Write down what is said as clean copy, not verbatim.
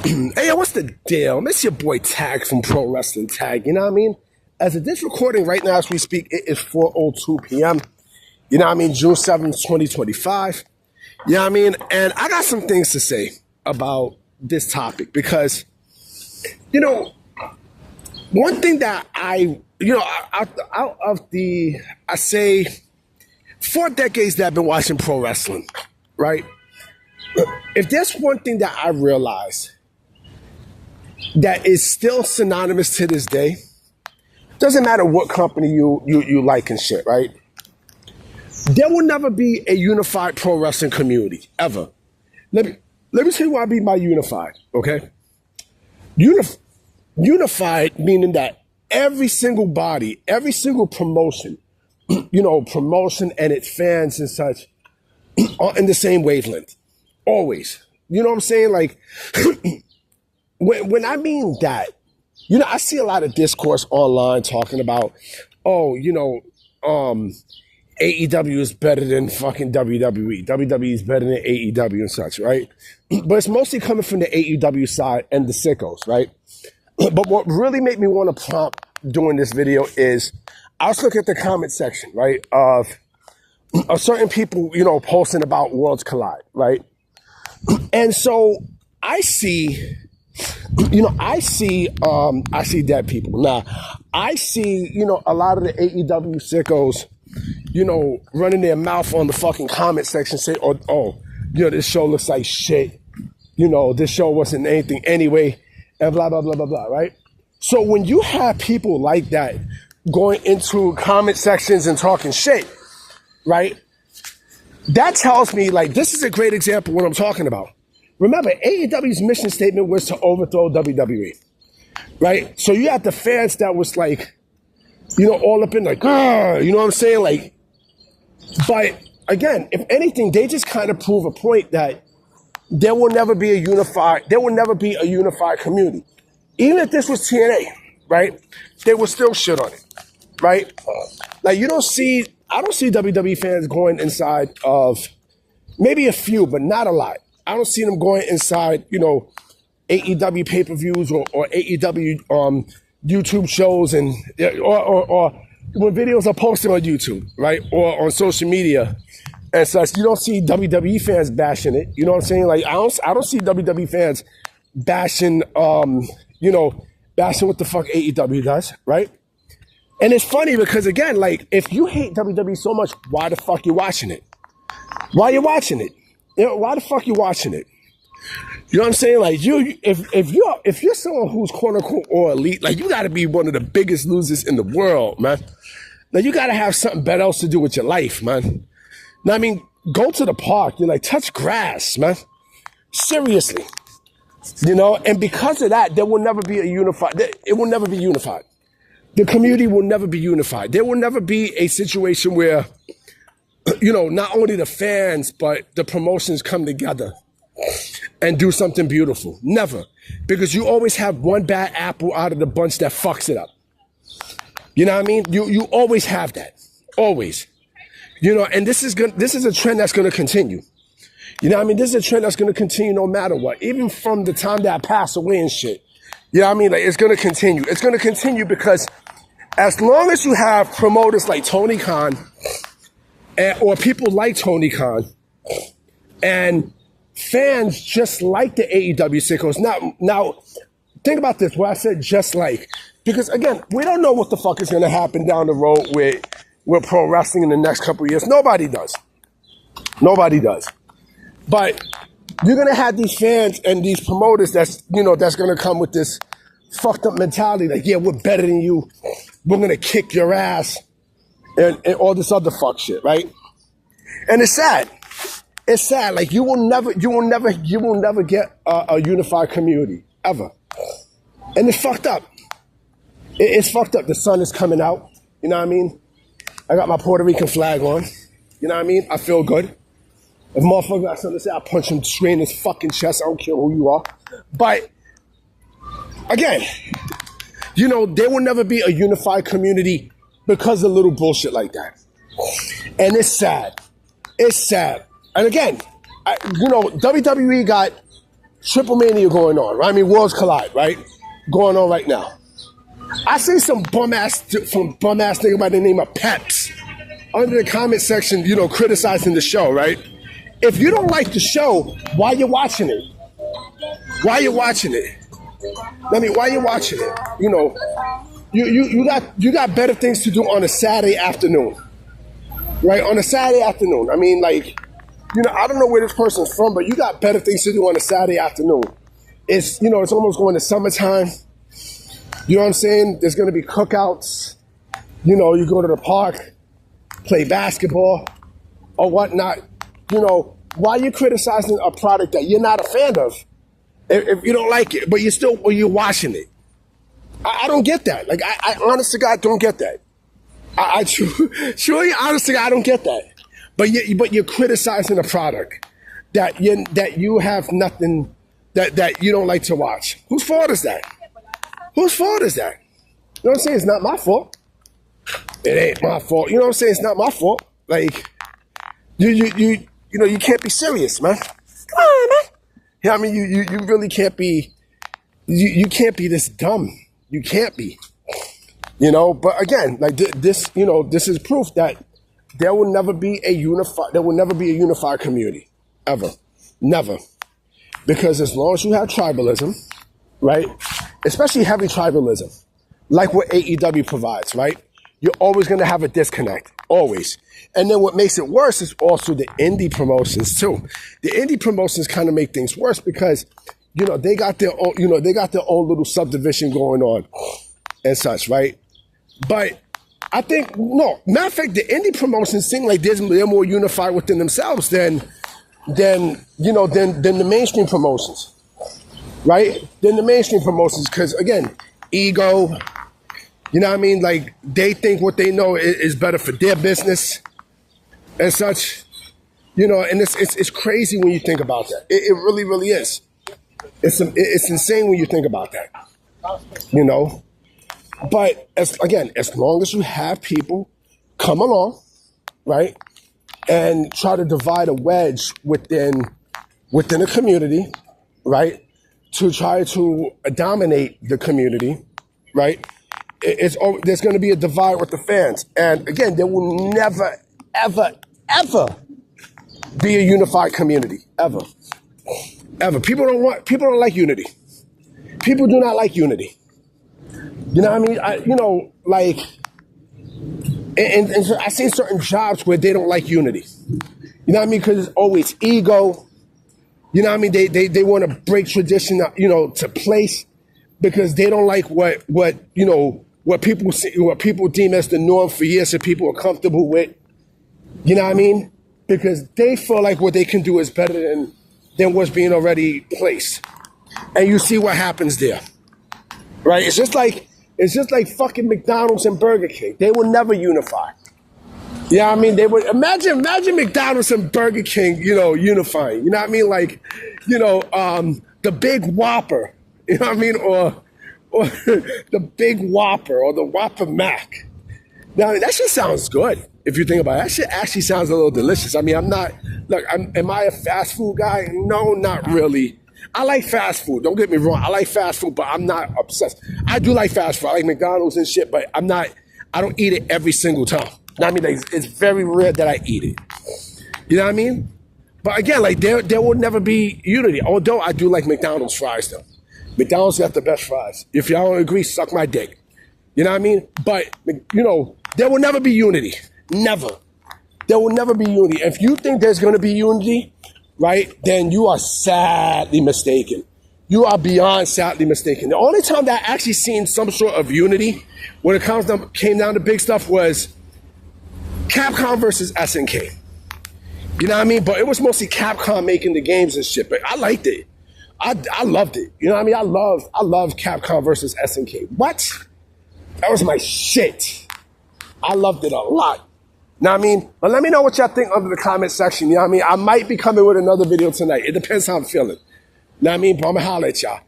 Hey, what's the deal? It's your boy Tag from Pro Wrestling Tag, you know what I mean? As of this recording right now as we speak, it is 4:02 p.m. You know what I mean? June 7th, 2025. You know what I mean? And I got some things to say about this topic because, you know, one thing that out of the, I say, 4 decades that I've been watching pro wrestling, right? If there's one thing that I realized that is still synonymous to this day, doesn't matter what company you like and shit, right? There will never be a unified pro wrestling community, ever. Let me tell you what I mean by unified, okay? Unified meaning that every single body, every single promotion, promotion and its fans and such are in the same wavelength. Always. You know what I'm saying? Like, when I mean that, I see a lot of discourse online talking about, AEW is better than fucking WWE. WWE is better than AEW and such, right? But it's mostly coming from the AEW side and the sickos, right? But what really made me want to prompt doing this video is I was looking at the comment section, right, of certain people, posting about Worlds Collide, right? And so I see dead people. Now, I see, a lot of the AEW sickos, running their mouth on the fucking comment section, say, this show looks like shit. This show wasn't anything anyway, and blah, blah, blah, blah, blah, right? So when you have people like that going into comment sections and talking shit, right? That tells me, like, this is a great example of what I'm talking about. Remember, AEW's mission statement was to overthrow WWE, right? So you have the fans that was like, all up in like, you know what I'm saying? Like, but again, if anything, they just kind of prove a point that there will never be a unified community. Even if this was TNA, right? They would still shit on it, right? Like, I don't see WWE fans going inside of, maybe a few, but not a lot. I don't see them going inside, AEW pay-per-views or AEW YouTube shows and or when videos are posted on YouTube, right? Or on social media and such. You don't see WWE fans bashing it. You know what I'm saying? Like, I don't see WWE fans bashing bashing what the fuck AEW does, right? And it's funny because, again, like, if you hate WWE so much, why the fuck you watching it? Why you watching it? Why the fuck you watching it? You know what I'm saying? Like, if you're someone who's quote unquote or elite, like, you got to be one of the biggest losers in the world, man. Like, you got to have something better else to do with your life, man. Now, I mean, go to the park. You're like, touch grass, man. Seriously, And because of that, there will never be it will never be unified. The community will never be unified. There will never be a situation where, not only the fans, but the promotions come together and do something beautiful. Never. Because you always have one bad apple out of the bunch that fucks it up. You know what I mean? You always have that. Always. And this is a trend that's going to continue. You know what I mean? This is a trend that's going to continue no matter what. Even from the time that I pass away and shit. You know what I mean? Like, it's going to continue. It's going to continue because as long as you have promoters like Tony Khan or people like Tony Khan and fans just like the AEW sickos. Now, think about this, where I said just like. Because, again, we don't know what the fuck is going to happen down the road with pro wrestling in the next couple of years. Nobody does. Nobody does. But you're going to have these fans and these promoters that's going to come with this fucked up mentality. Like, yeah, we're better than you. We're going to kick your ass and all this other fuck shit, right? And it's sad. It's sad. Like, you will never get a unified community, ever. And it's fucked up. It's fucked up. The sun is coming out. You know what I mean? I got my Puerto Rican flag on. You know what I mean? I feel good. If motherfucker got something to say, I'll punch him straight in his fucking chest. I don't care who you are. But, again, there will never be a unified community because of little bullshit like that. And it's sad. It's sad. And again, WWE got Triple mania going on, right? I mean, worlds collide, right? Going on right now. I see some bum ass nigga by the name of Peps under the comment section, criticizing the show, right? If you don't like the show, why you watching it? Why you watching it? Why you watching it? You got better things to do on a Saturday afternoon, right? On a Saturday afternoon. I mean, like, I don't know where this person's from, but you got better things to do on a Saturday afternoon. It's almost going to summertime. You know what I'm saying? There's going to be cookouts. You go to the park, play basketball or whatnot. Why are you criticizing a product that you're not a fan of if you don't like it, but you're watching it? I don't get that. Like, I honest to God don't get that. I truly, honest to God, I don't get that. But you're criticizing a product that you have nothing that you don't like to watch. Whose fault is that? Whose fault is that? You know what I'm saying? It's not my fault. It ain't my fault. You know what I'm saying? It's not my fault. Like, you can't be serious, man. Come on, man. Yeah, I mean, you really can't be. You can't be this dumb. You can't be. But again, like this, this is proof that there will never be a unified community, ever, never, because as long as you have tribalism, right, especially heavy tribalism, like what AEW provides, right, you're always going to have a disconnect, always. And then what makes it worse is also the indie promotions too. The indie promotions kind of make things worse because, they got their own, little subdivision going on and such, right? But I think, no, matter of fact, the indie promotions seem like they're more unified within themselves than the mainstream promotions, right? Than the mainstream promotions, because again, ego, you know what I mean? Like, they think what they know is better for their business and such, and it's crazy when you think about that. It really, really is. It's insane when you think about that, But as long as you have people come along, right, and try to divide a wedge within a community, right, to try to dominate the community, right, there's going to be a divide with the fans. And again, there will never, ever, ever be a unified community, ever. Ever. People don't like unity. People do not like unity. You know what I mean? And so I see certain jobs where they don't like unity. You know what I mean? Because it's always ego. You know what I mean? They want to break tradition, to place because they don't like what people deem as the norm for years and people are comfortable with. You know what I mean? Because they feel like what they can do is better than what's being already placed. And you see what happens there. Right? It's just like fucking McDonald's and Burger King. They will never unify. You know what I mean? They would imagine McDonald's and Burger King, unifying. You know what I mean? Like, the Big Whopper. You know what I mean? Or the Big Whopper or the Whopper Mac. Now, that shit sounds good. If you think about it, that shit actually sounds a little delicious. I mean, am I a fast food guy? No, not really. I like fast food. Don't get me wrong. I like fast food, but I'm not obsessed. I do like fast food. I like McDonald's and shit, but I don't eat it every single time. You know what I mean? Like, it's very rare that I eat it. You know what I mean? But again, like, there will never be unity. Although I do like McDonald's fries, though. McDonald's got the best fries. If y'all don't agree, suck my dick. You know what I mean? But, there will never be unity. Never. There will never be unity. If you think there's going to be unity, right, then you are sadly mistaken. You are beyond sadly mistaken. The only time that I actually seen some sort of unity when it came down to big stuff was Capcom versus SNK. You know what I mean? But it was mostly Capcom making the games and shit. But I liked it. I loved it. You know what I mean? I love Capcom versus SNK. What? That was my shit. I loved it a lot. You know what I mean? But let me know what y'all think under the comment section. You know what I mean? I might be coming with another video tonight. It depends how I'm feeling. You know what I mean? But I'm going to holler at y'all.